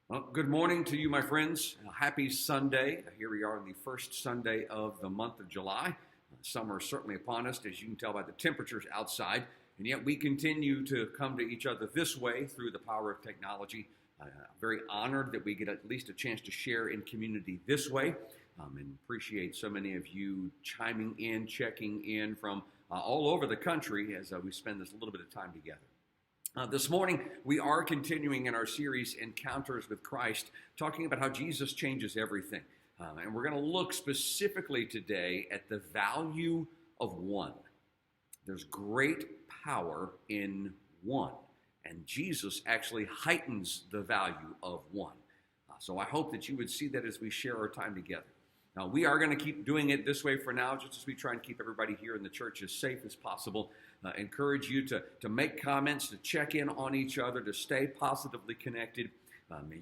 Well, good morning to you, my friends. Happy Sunday. Here we are on the first Sunday of the month of July. Summer is certainly upon us, as you can tell by the temperatures outside, and yet we continue to come to each other this way through the power of technology. Very honored that we get at least a chance to share in community this way, and appreciate so many of you chiming in, checking in from all over the country as we spend this little bit of time together. This morning, we are continuing in our series, Encounters with Christ, talking about how Jesus changes everything. And we're going to look specifically today at the value of one. There's great power in one, and Jesus actually heightens the value of one. So I hope that you would see that as we share our time together. Now, we are going to keep doing it this way for now, just as we try and keep everybody here in the church as safe as possible. Encourage you to make comments, to check in on each other, to stay positively connected.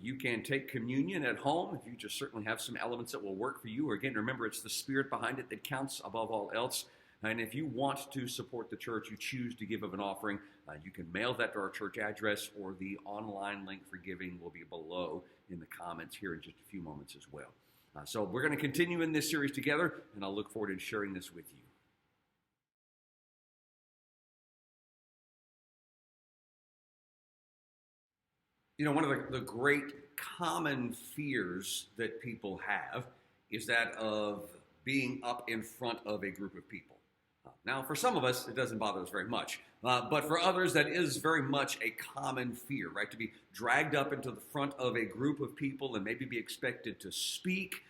You can take communion at home if you just certainly have some elements that will work for you. Or again, remember, it's the Spirit behind it that counts above all else. And if you want to support the church, you choose to give of an offering, you can mail that to our church address, or the online link for giving will be below in the comments here in just a few moments as well. So we're going to continue in this series together, and I'll look forward to sharing this with you. You know, one of the great common fears that people have is that of being up in front of a group of people. Now, for some of us, it doesn't bother us very much. But for others, that is very much a common fear, right? To be dragged up into the front of a group of people and maybe be expected to speak,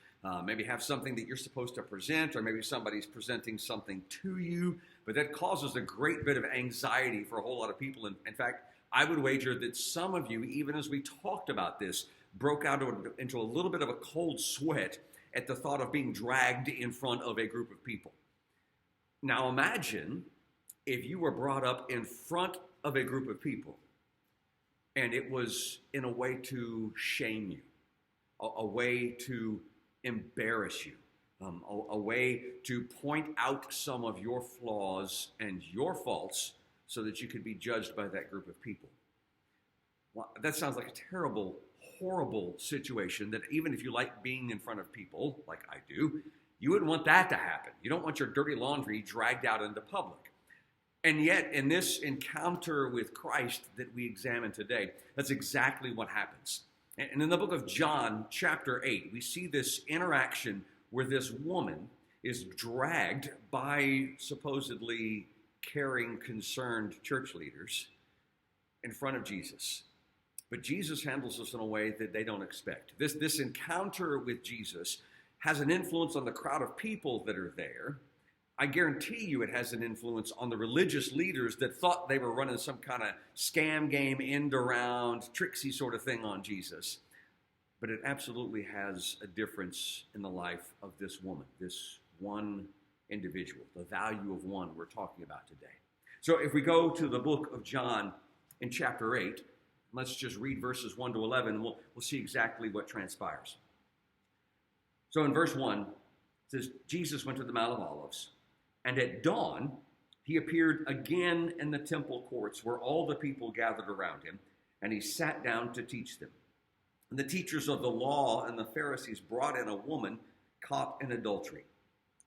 maybe have something that you're supposed to present, or maybe somebody's presenting something to you. But that causes a great bit of anxiety for a whole lot of people. And in fact, I would wager that some of you, even as we talked about this, broke out into a little bit of a cold sweat at the thought of being dragged in front of a group of people. Now imagine if you were brought up in front of a group of people and it was in a way to shame you, a way to embarrass you, a way to point out some of your flaws and your faults so that you could be judged by that group of people. Well, that sounds like a terrible, horrible situation that even if you like being in front of people, like I do, you wouldn't want that to happen. You don't want your dirty laundry dragged out into public. And yet, in this encounter with Christ that we examine today, that's exactly what happens. And in the book of John, chapter 8, we see this interaction where this woman is dragged by supposedly caring, concerned church leaders in front of Jesus. But Jesus handles this in a way that they don't expect. This encounter with Jesus has an influence on the crowd of people that are there. I guarantee you it has an influence on the religious leaders that thought they were running some kind of scam game, end around, tricksy sort of thing on Jesus. But it absolutely has a difference in the life of this woman, this one individual, the value of one we're talking about today. So if we go to the book of John in chapter 8, let's just read verses 1 to 11, and we'll see exactly what transpires. So in verse 1, it says, Jesus went to the Mount of Olives, and at dawn he appeared again in the temple courts where all the people gathered around him, and he sat down to teach them. And the teachers of the law and the Pharisees brought in a woman caught in adultery.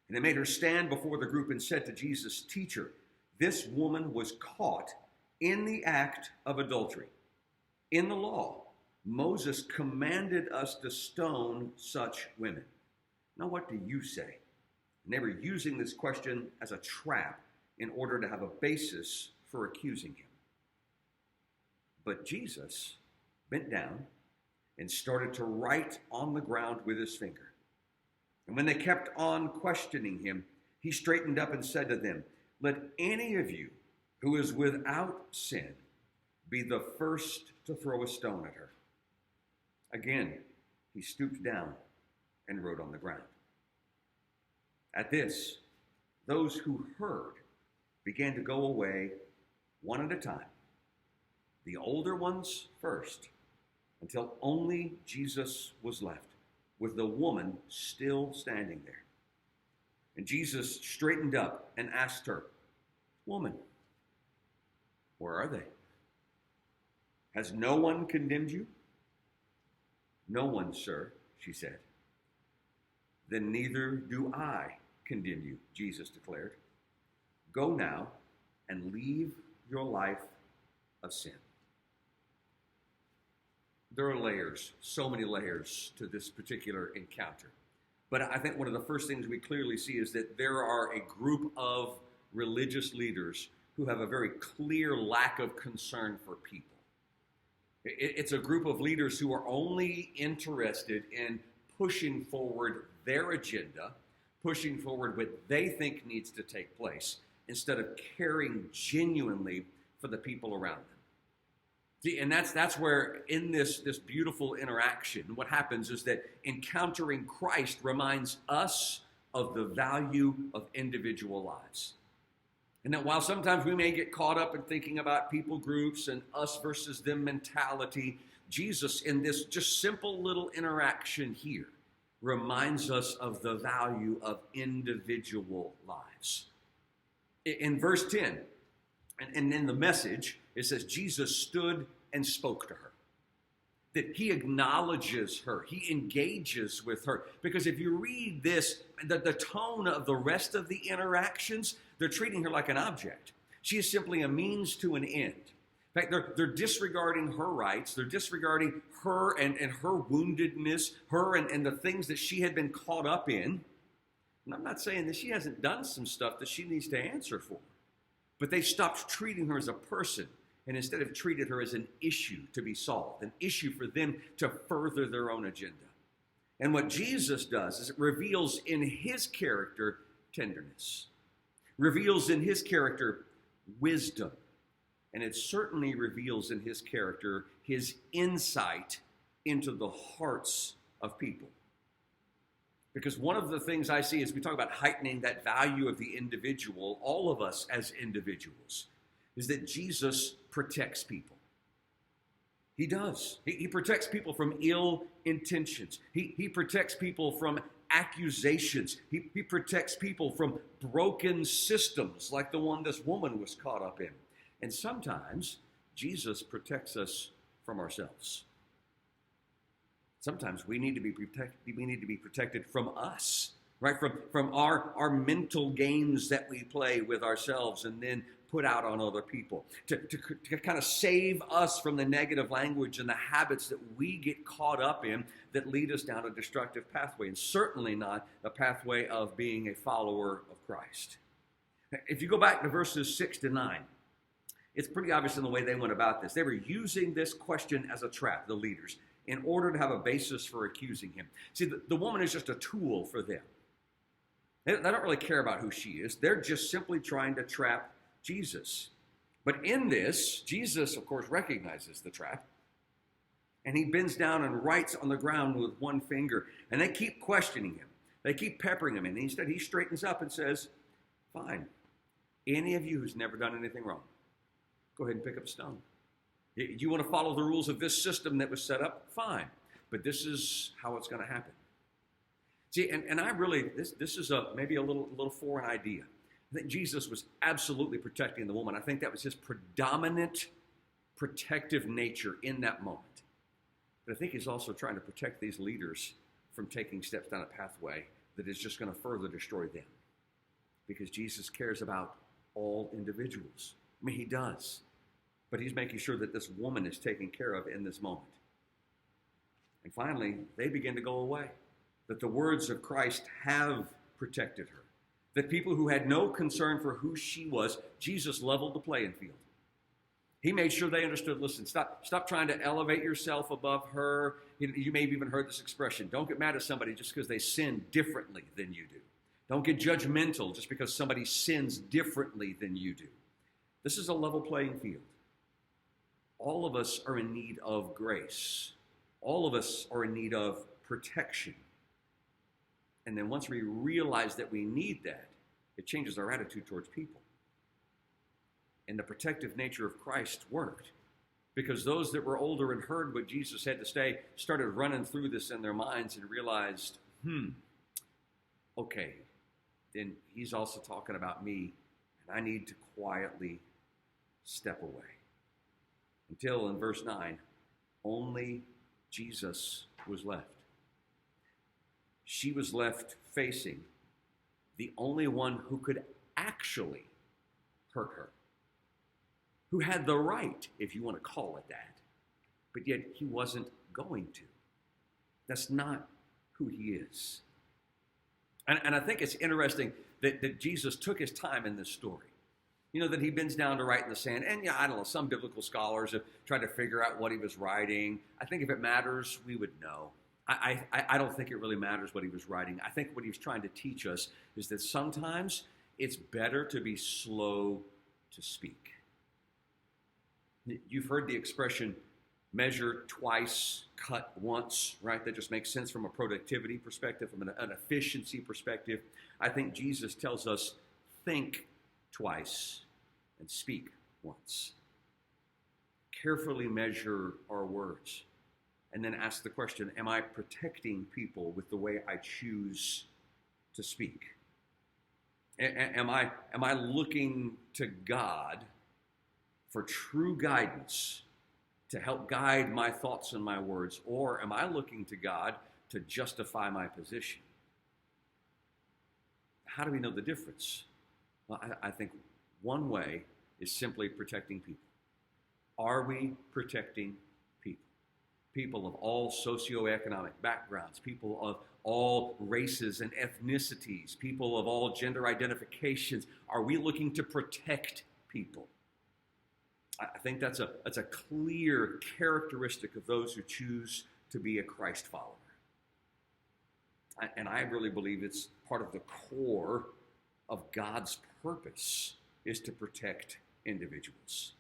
And they made her stand before the group and said to Jesus, "Teacher, this woman was caught in the act of adultery. In the law, Moses commanded us to stone such women. Now what do you say?" And they were using this question as a trap in order to have a basis for accusing him. But Jesus bent down and started to write on the ground with his finger. And when they kept on questioning him, he straightened up and said to them, "Let any of you who is without sin be the first to throw a stone at her." Again, he stooped down and wrote on the ground. At this, those who heard began to go away one at a time, the older ones first, until only Jesus was left, with the woman still standing there. And Jesus straightened up and asked her, "Woman, where are they? Has no one condemned you?" "No one, sir," she said. "Then neither do I condemn you," Jesus declared. "Go now and leave your life of sin." There are layers, so many layers to this particular encounter. But I think one of the first things we clearly see is that there are a group of religious leaders who have a very clear lack of concern for people. It's a group of leaders who are only interested in pushing forward their agenda, pushing forward what they think needs to take place, instead of caring genuinely for the people around them. See, and that's where in this beautiful interaction, what happens is that encountering Christ reminds us of the value of individual lives. And that while sometimes we may get caught up in thinking about people groups and us versus them mentality, Jesus, in this just simple little interaction here, reminds us of the value of individual lives. In verse 10, and in the Message, it says, Jesus stood and spoke to her. That he acknowledges her, he engages with her. Because if you read this, the tone of the rest of the interactions, they're treating her like an object. She is simply a means to an end. In fact, they're disregarding her rights. They're disregarding her and her woundedness, her and the things that she had been caught up in. And I'm not saying that she hasn't done some stuff that she needs to answer for. But they stopped treating her as a person and instead have treated her as an issue to be solved, an issue for them to further their own agenda. And what Jesus does is it reveals in his character tenderness, reveals in his character wisdom, and it certainly reveals in his character his insight into the hearts of people. Because one of the things I see as we talk about heightening that value of the individual, all of us as individuals, is that Jesus protects people. He does. He protects people from ill intentions. He protects people from accusations. He protects people from broken systems like the one this woman was caught up in. And sometimes Jesus protects us from ourselves. Sometimes we need to be protected from us, right? From our mental games that we play with ourselves and then put out on other people, to kind of save us from the negative language and the habits that we get caught up in that lead us down a destructive pathway, and certainly not a pathway of being a follower of Christ. If you go back to verses 6 to 9, it's pretty obvious in the way they went about this. They were using this question as a trap, the leaders, in order to have a basis for accusing him. See, the woman is just a tool for them. They don't really care about who she is. They're just simply trying to trap Jesus. But in this, Jesus, of course, recognizes the trap. And he bends down and writes on the ground with one finger. And they keep questioning him. They keep peppering him. And instead, he straightens up and says, "Fine. Any of you who's never done anything wrong, go ahead and pick up a stone. You want to follow the rules of this system that was set up? Fine. But this is how it's going to happen." See, and I really, this is maybe a little foreign idea. I think Jesus was absolutely protecting the woman. I think that was his predominant protective nature in that moment. But I think he's also trying to protect these leaders from taking steps down a pathway that is just going to further destroy them. Because Jesus cares about all individuals. I mean, he does. But he's making sure that this woman is taken care of in this moment. And finally, they begin to go away. That the words of Christ have protected her. That people who had no concern for who she was, Jesus leveled the playing field. He made sure they understood, listen, stop trying to elevate yourself above her. You may have even heard this expression, don't get mad at somebody just because they sin differently than you do. Don't get judgmental just because somebody sins differently than you do. This is a level playing field. All of us are in need of grace. All of us are in need of protection. And then once we realize that we need that, it changes our attitude towards people. And the protective nature of Christ worked. Because those that were older and heard what Jesus had to say started running through this in their minds and realized, okay, then he's also talking about me, and I need to quietly step away. Until in verse 9, only Jesus was left. She was left facing the only one who could actually hurt her, who had the right, if you want to call it that, but yet he wasn't going to. That's not who he is. And I think it's interesting that Jesus took his time in this story. You know, that he bends down to write in the sand. And yeah, I don't know, some biblical scholars have tried to figure out what he was writing. I think if it matters, we would know. I don't think it really matters what he was writing. I think what he was trying to teach us is that sometimes it's better to be slow to speak. You've heard the expression, measure twice, cut once, right? That just makes sense from a productivity perspective, from an efficiency perspective. I think Jesus tells us, think twice and speak once. Carefully measure our words. And then ask the question, am I protecting people with the way I choose to speak? Am I looking to God for true guidance to help guide my thoughts and my words? Or am I looking to God to justify my position? How do we know the difference? Well, I think one way is simply protecting people. Are we protecting people? People of all socioeconomic backgrounds, people of all races and ethnicities, people of all gender identifications. Are we looking to protect people? I think that's a clear characteristic of those who choose to be a Christ follower. And I really believe it's part of the core of God's purpose is to protect individuals.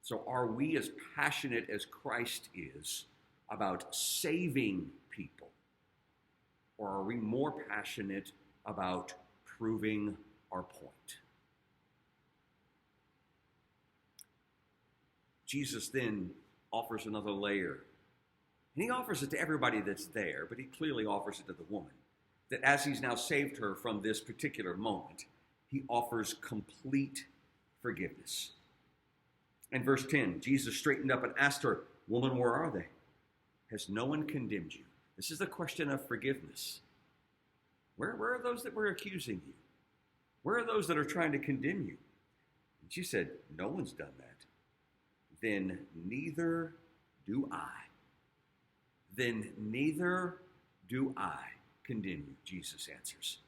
So are we as passionate as Christ is about saving people? Or are we more passionate about proving our point? Jesus then offers another layer. And he offers it to everybody that's there, but he clearly offers it to the woman. That as he's now saved her from this particular moment, he offers complete forgiveness. In verse 10, Jesus straightened up and asked her, "Woman, where are they? Has no one condemned you?" This is the question of forgiveness. Where are those that were accusing you? Where are those that are trying to condemn you? And she said, "No one's done that." "Then neither do I. Then neither do I condemn you," Jesus answers.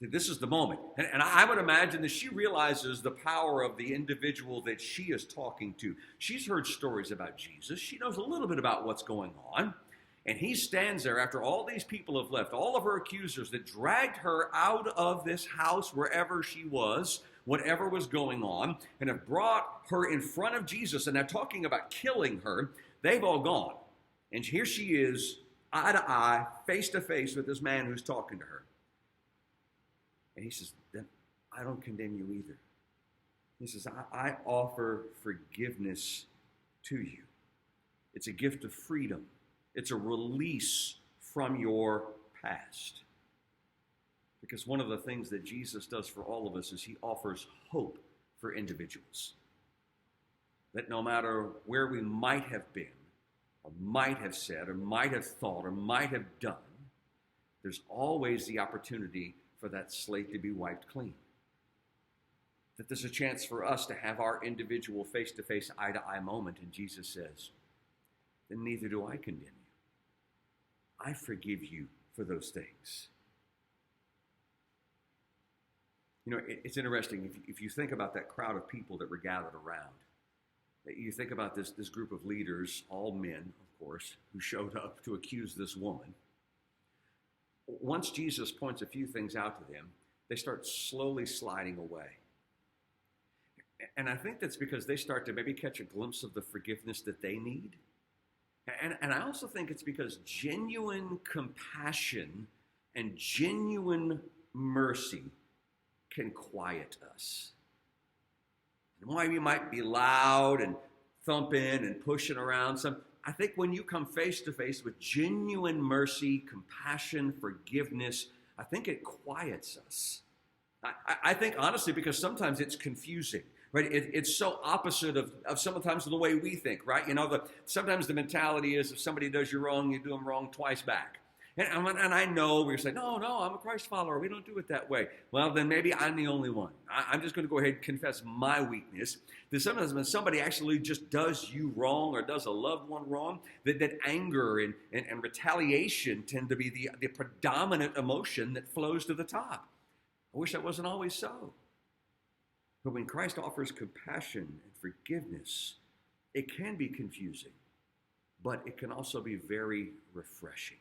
This is the moment. And I would imagine that she realizes the power of the individual that she is talking to. She's heard stories about Jesus. She knows a little bit about what's going on. And he stands there after all these people have left, all of her accusers that dragged her out of this house, wherever she was, whatever was going on, and have brought her in front of Jesus, and they're talking about killing her. They've all gone. And here she is, eye to eye, face to face with this man who's talking to her. And he says, "Then I don't condemn you either." He says, I offer forgiveness to you. It's a gift of freedom. It's a release from your past. Because one of the things that Jesus does for all of us is he offers hope for individuals. That no matter where we might have been, or might have said, or might have thought, or might have done, there's always the opportunity for that slate to be wiped clean. That there's a chance for us to have our individual face-to-face, eye-to-eye moment, and Jesus says, "Then neither do I condemn you. I forgive you for those things." You know, it's interesting, if you think about that crowd of people that were gathered around, that you think about this group of leaders, all men, of course, who showed up to accuse this woman. Once Jesus points a few things out to them, they start slowly sliding away. And I think that's because they start to maybe catch a glimpse of the forgiveness that they need. And I also think it's because genuine compassion and genuine mercy can quiet us. And while we might be loud and thumping and pushing around I think when you come face to face with genuine mercy, compassion, forgiveness, I think it quiets us. I think honestly because sometimes it's confusing, right? It's so opposite of sometimes the way we think, right? Sometimes the mentality is if somebody does you wrong, you do them wrong twice back. And I know we're saying, no, I'm a Christ follower. We don't do it that way. Well, then maybe I'm the only one. I'm just going to go ahead and confess my weakness. That sometimes when somebody actually just does you wrong or does a loved one wrong, that anger and retaliation tend to be the predominant emotion that flows to the top. I wish that wasn't always so. But when Christ offers compassion and forgiveness, it can be confusing, but it can also be very refreshing.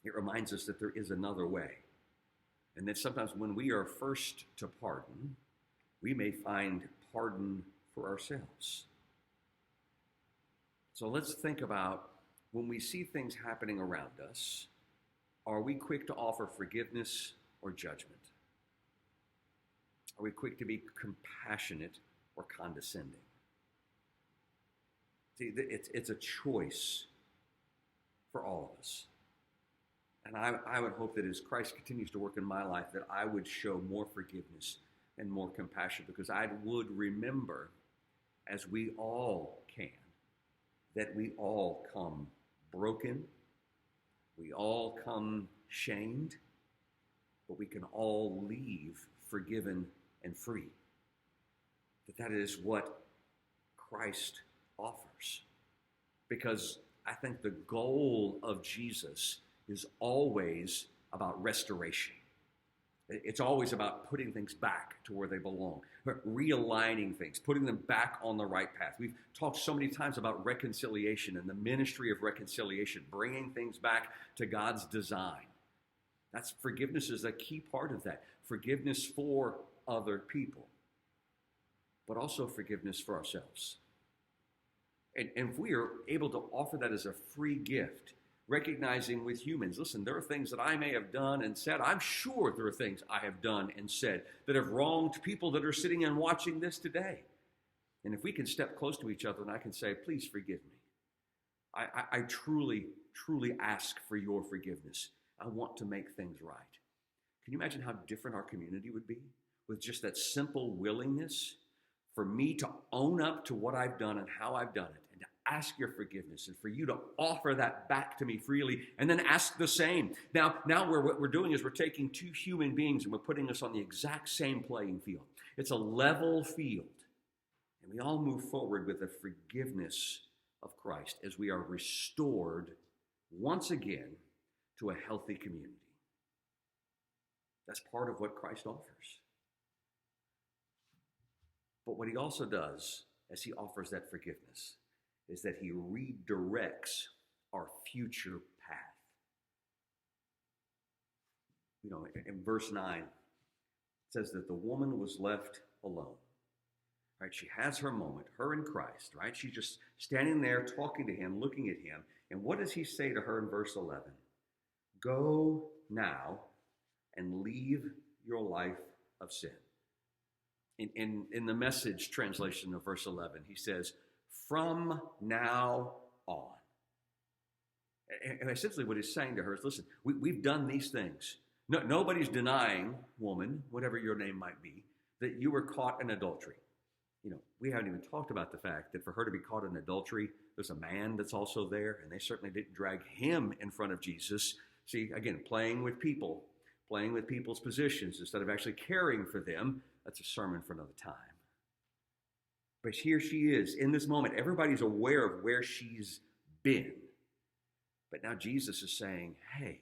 It reminds us that there is another way. And that sometimes when we are first to pardon, we may find pardon for ourselves. So let's think about when we see things happening around us, are we quick to offer forgiveness or judgment? Are we quick to be compassionate or condescending? See, it's a choice for all of us. And I would hope that as Christ continues to work in my life, that I would show more forgiveness and more compassion, because I would remember, as we all can, that we all come broken, we all come shamed, but we can all leave forgiven and free. That is what Christ offers. Because I think the goal of Jesus is always about restoration. It's always about putting things back to where they belong, realigning things, putting them back on the right path. We've talked so many times about reconciliation and the ministry of reconciliation, bringing things back to God's design. Forgiveness is a key part of that. Forgiveness for other people, but also forgiveness for ourselves. And if we are able to offer that as a free gift, recognizing with humans, listen, there are things that I may have done and said. I'm sure there are things I have done and said that have wronged people that are sitting and watching this today. And if we can step close to each other and I can say, please forgive me. I truly, truly ask for your forgiveness. I want to make things right. Can you imagine how different our community would be with just that simple willingness for me to own up to what I've done and how I've done it, and to ask your forgiveness, and for you to offer that back to me freely, and then ask the same. Now what we're doing is we're taking two human beings and we're putting us on the exact same playing field. It's a level field. And we all move forward with the forgiveness of Christ as we are restored once again to a healthy community. That's part of what Christ offers. But what he also does as he offers that forgiveness is that he redirects our future path. In verse 9, it says that the woman was left alone. Right? She has her moment, her and Christ, right? She's just standing there talking to him, looking at him. And what does he say to her in verse 11? Go now and leave your life of sin. In the Message translation of verse 11, he says, from now on. And essentially what he's saying to her is, listen, we've done these things. Nobody's denying, woman, whatever your name might be, that you were caught in adultery. We haven't even talked about the fact that for her to be caught in adultery, there's a man that's also there, and they certainly didn't drag him in front of Jesus. See, again, playing with people's positions instead of actually caring for them. That's a sermon for another time. But here she is in this moment. Everybody's aware of where she's been. But now Jesus is saying, hey,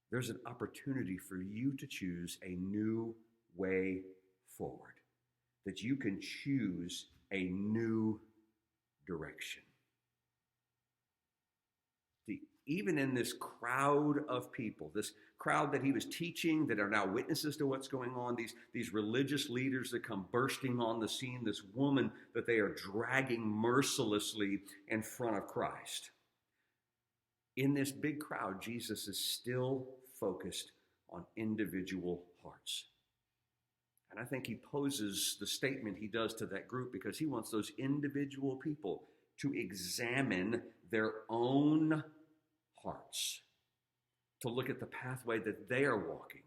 there's an opportunity for you to choose a new way forward. That you can choose a new direction. See, even in this crowd of people, this crowd that he was teaching that are now witnesses to what's going on, these religious leaders that come bursting on the scene, this woman that they are dragging mercilessly in front of Christ. In this big crowd, Jesus is still focused on individual hearts. And I think he poses the statement he does to that group because he wants those individual people to examine their own hearts, to look at the pathway that they are walking,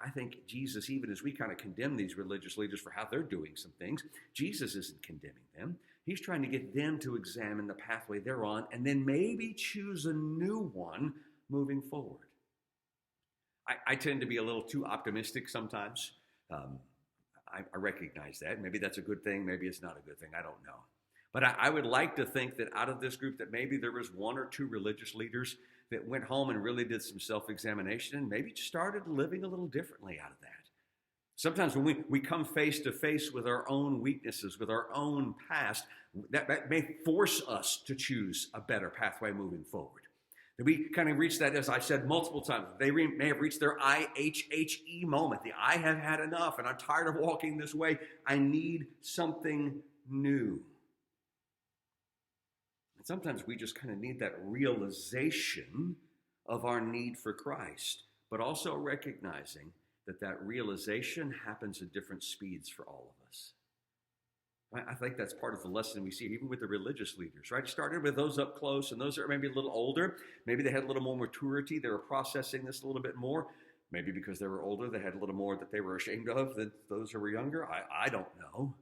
I think Jesus, even as we kind of condemn these religious leaders for how they're doing some things, Jesus isn't condemning them. He's trying to get them to examine the pathway they're on and then maybe choose a new one moving forward. I tend to be a little too optimistic sometimes. I recognize that. Maybe that's a good thing. Maybe it's not a good thing. I don't know. But I would like to think that out of this group that maybe there was one or two religious leaders that went home and really did some self-examination and maybe started living a little differently out of that. Sometimes when we come face to face with our own weaknesses, with our own past, that may force us to choose a better pathway moving forward. That we kind of reach that, as I said multiple times, they may have reached their IHHE moment. I have had enough and I'm tired of walking this way. I need something new. And sometimes we just kind of need that realization of our need for Christ, but also recognizing that realization happens at different speeds for all of us. I think that's part of the lesson we see even with the religious leaders, right? It started with those up close and those that are maybe a little older. Maybe they had a little more maturity. They were processing this a little bit more. Maybe because they were older, they had a little more that they were ashamed of than those who were younger. I don't know.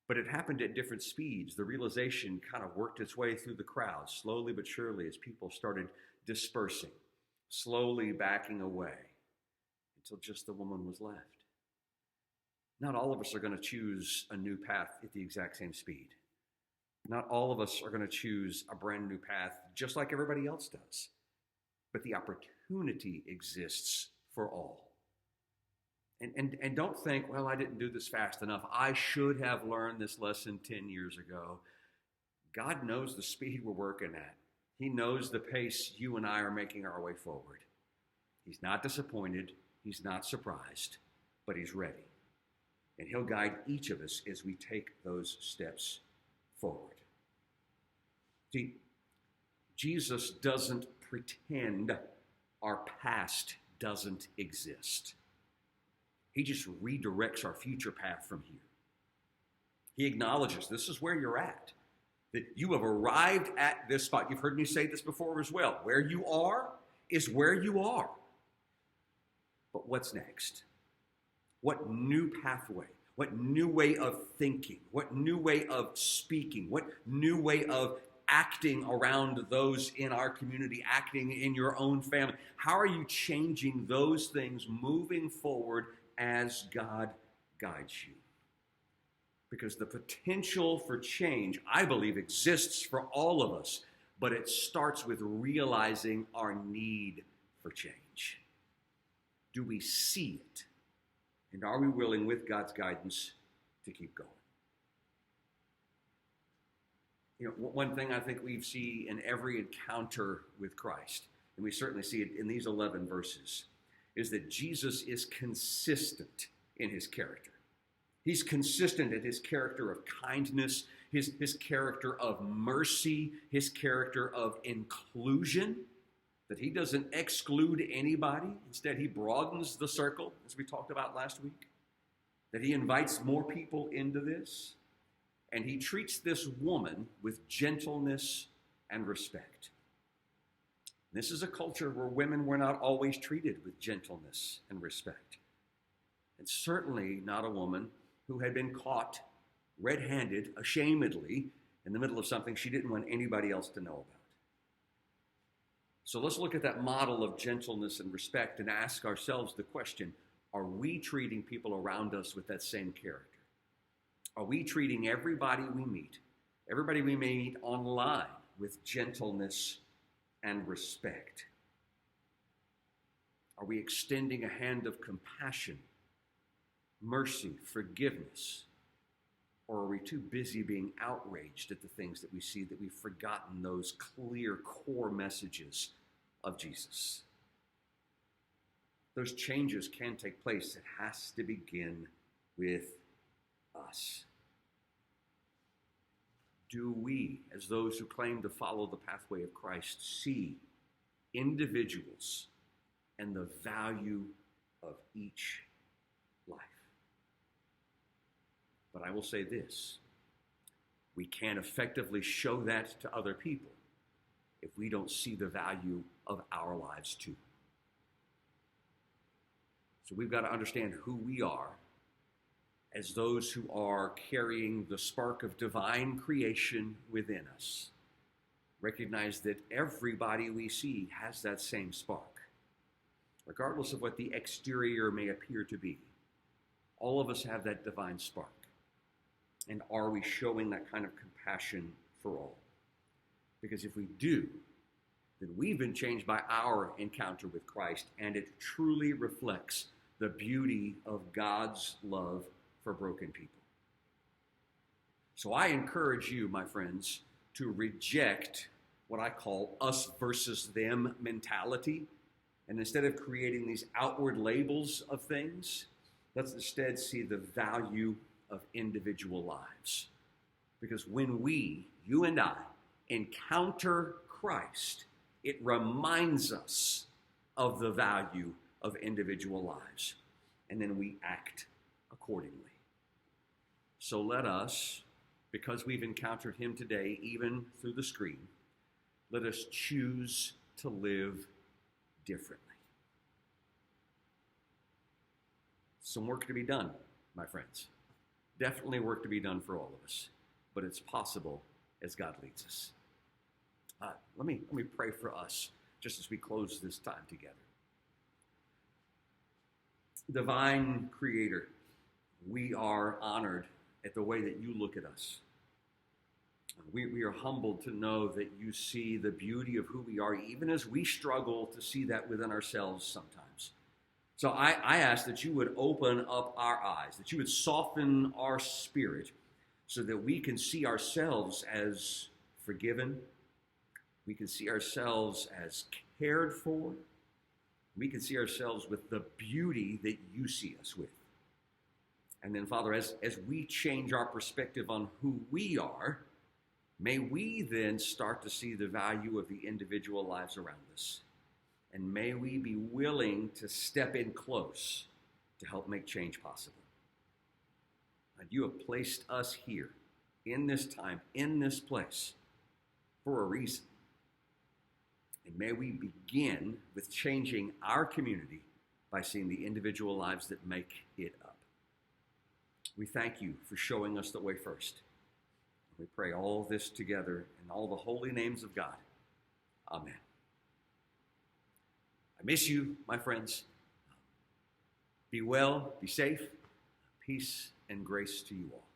But it happened at different speeds. The realization kind of worked its way through the crowd, slowly but surely, as people started dispersing, slowly backing away, until just the woman was left. Not all of us are going to choose a new path at the exact same speed. Not all of us are going to choose a brand new path just like everybody else does. But the opportunity exists for all. And don't think, well, I didn't do this fast enough. I should have learned this lesson 10 years ago. God knows the speed we're working at. He knows the pace you and I are making our way forward. He's not disappointed. He's not surprised, but he's ready. And he'll guide each of us as we take those steps forward. See, Jesus doesn't pretend our past doesn't exist. He just redirects our future path from here. He acknowledges this is where you're at, that you have arrived at this spot. You've heard me say this before as well. Where you are is where you are. But what's next? What new pathway? What new way of thinking? What new way of speaking? What new way of acting around those in our community, acting in your own family? How are you changing those things moving forward as God guides you? Because the potential for change, I believe, exists for all of us, but it starts with realizing our need for change. Do we see it? And are we willing, with God's guidance, to keep going? You know, one thing I think we see in every encounter with Christ, and we certainly see it in these 11 verses, is that Jesus is consistent in his character. He's consistent in his character of kindness, his character of mercy, his character of inclusion, that he doesn't exclude anybody. Instead, he broadens the circle, as we talked about last week, that he invites more people into this, and he treats this woman with gentleness and respect. This is a culture where women were not always treated with gentleness and respect. And certainly not a woman who had been caught red-handed, ashamedly, in the middle of something she didn't want anybody else to know about. So let's look at that model of gentleness and respect and ask ourselves the question, are we treating people around us with that same character? Are we treating everybody we meet online, with gentleness and respect? Are we extending a hand of compassion, mercy, forgiveness? Or are we too busy being outraged at the things that we see that we've forgotten those clear core messages of Jesus? Those changes can take place. It has to begin with us. Do we, as those who claim to follow the pathway of Christ, see individuals and the value of each life? But I will say this, we can't effectively show that to other people if we don't see the value of our lives too. So we've got to understand who we are as those who are carrying the spark of divine creation within us. Recognize that everybody we see has that same spark, regardless of what the exterior may appear to be. All of us have that divine spark. And are we showing that kind of compassion for all? Because if we do, then we've been changed by our encounter with Christ, and it truly reflects the beauty of God's love for broken people. So I encourage you, my friends, to reject what I call us versus them mentality. And instead of creating these outward labels of things, let's instead see the value of individual lives. Because when we, you and I, encounter Christ, it reminds us of the value of individual lives. And then we act accordingly. So let us, because we've encountered him today, even through the screen, let us choose to live differently. Some work to be done, my friends. Definitely work to be done for all of us. But it's possible as God leads us. Let me pray for us just as we close this time together. Divine Creator, we are honored at the way that you look at us. We are humbled to know that you see the beauty of who we are, even as we struggle to see that within ourselves sometimes. So I ask that you would open up our eyes, that you would soften our spirit so that we can see ourselves as forgiven. We can see ourselves as cared for. We can see ourselves with the beauty that you see us with. And then, Father, as we change our perspective on who we are, may we then start to see the value of the individual lives around us. And may we be willing to step in close to help make change possible. And you have placed us here in this time, in this place, for a reason. And may we begin with changing our community by seeing the individual lives that make it up. We thank you for showing us the way first. We pray all this together in all the holy names of God. Amen. I miss you, my friends. Be well, be safe. Peace and grace to you all.